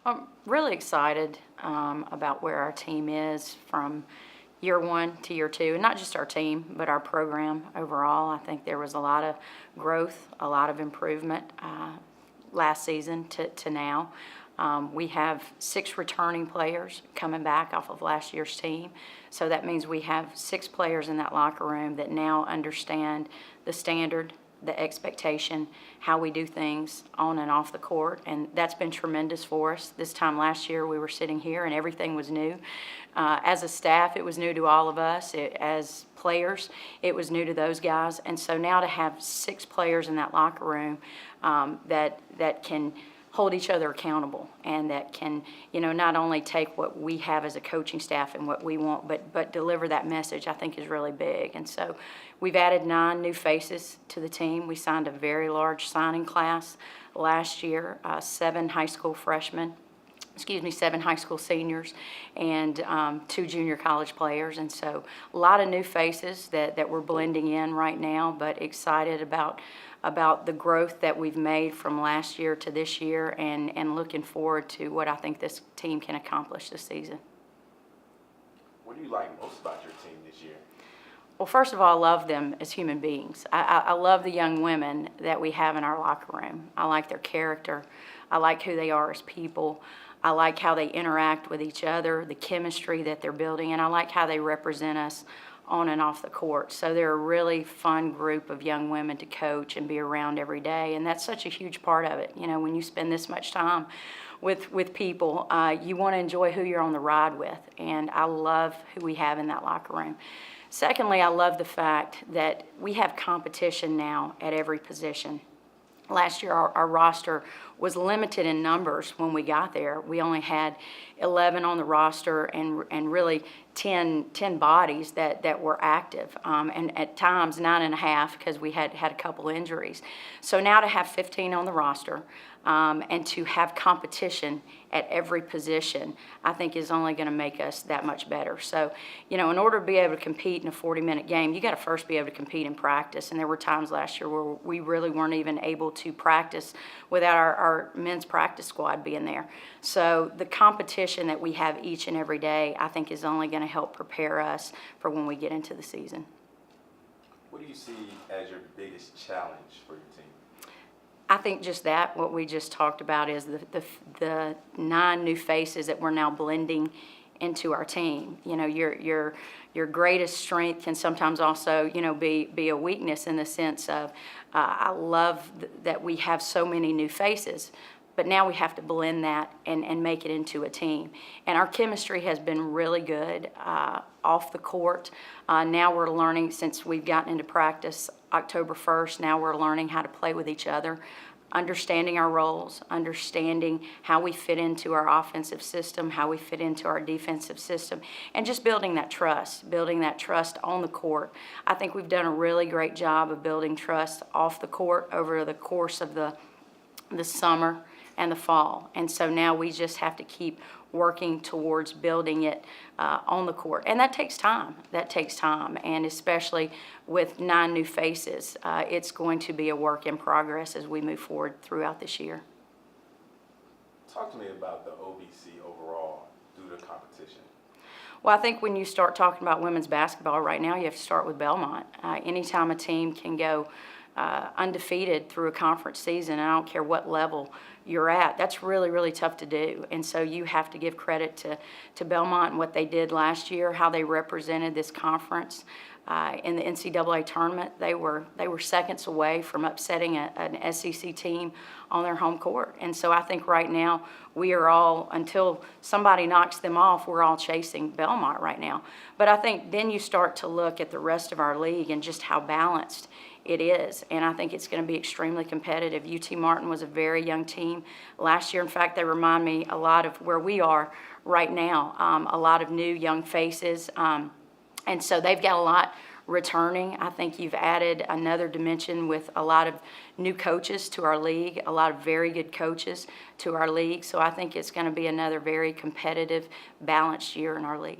I'm really excited about where our team is from year one to year two, and not just our team, but our program overall. I think there was a lot of growth, a lot of improvement last season to now. We have 6 returning players coming back off of last year's team. So that means we have 6 players in that locker room that now understand the standard, the expectation, how we do things on and off the court, and that's been tremendous for us. This time last year we were sitting here and everything was new. As a staff, it was new to all of us. As players, it was new to those guys, and so now to have 6 players in that locker room that can hold each other accountable and that can, not only take what we have as a coaching staff and what we want, but deliver that message, I think is really big. And so we've added 9 new faces to the team. We signed a very large signing class last year, 7 high school freshmen, 7 high school seniors, and 2 junior college players. And so a lot of new faces that we're blending in right now, but excited about the growth that we've made from last year to this year, and looking forward to what I think this team can accomplish this season. What do you like most about your team this year? Well, first of all, I love them as human beings. I love the young women that we have in our locker room. I like their character. I like who they are as people. I like how they interact with each other, the chemistry that they're building, and I like how they represent us on and off the court. So they're a really fun group of young women to coach and be around every day, and that's such a huge part of it. When you spend this much time with people, you want to enjoy who you're on the ride with, and I love who we have in that locker room. Secondly, I love the fact that we have competition now at every position. Last year, our roster was limited in numbers when we got there. We only had 11 on the roster and really 10 bodies that were active, and at times 9.5 because we had a couple injuries. So now to have 15 on the roster and to have competition at every position, I think is only going to make us that much better. So, in order to be able to compete in a 40-minute game, you got to first be able to compete in practice. And there were times last year where we really weren't even able to practice without our men's practice squad being there. So the competition that we have each and every day, I think, is only going to help prepare us for when we get into the season. What do you see as your biggest challenge for your team? I think just that, what we just talked about, is the 9 new faces that we're now blending into our team. Your greatest strength can sometimes also, be a weakness, in the sense of I love that we have so many new faces, but now we have to blend that and make it into a team. And our chemistry has been really good off the court. Now we're learning, since we've gotten into practice October 1st, now we're learning how to play with each other, understanding our roles, understanding how we fit into our offensive system, how we fit into our defensive system, and just building that trust on the court. I think we've done a really great job of building trust off the court over the course of the summer and the fall. And so now we just have to keep working towards building it on the court. And that takes time. And especially with 9 new faces, it's going to be a work in progress as we move forward throughout this year. Talk to me about the OVC overall due to competition. Well, I think when you start talking about women's basketball right now, you have to start with Belmont. Anytime a team can go undefeated through a conference season, and I don't care what level you're at, that's really, really tough to do. And so you have to give credit to Belmont and what they did last year, how they represented this conference in the NCAA tournament. They were seconds away from upsetting an SEC team on their home court. And so I think right now we are all, until somebody knocks them off, we're all chasing Belmont right now. But I think then you start to look at the rest of our league and just how balanced it is, and I think it's going to be extremely competitive. UT Martin was a very young team last year. In fact, they remind me a lot of where we are right now, a lot of new young faces, and so they've got a lot returning. I think you've added another dimension with a lot of new coaches to our league, a lot of very good coaches to our league, so I think it's going to be another very competitive, balanced year in our league.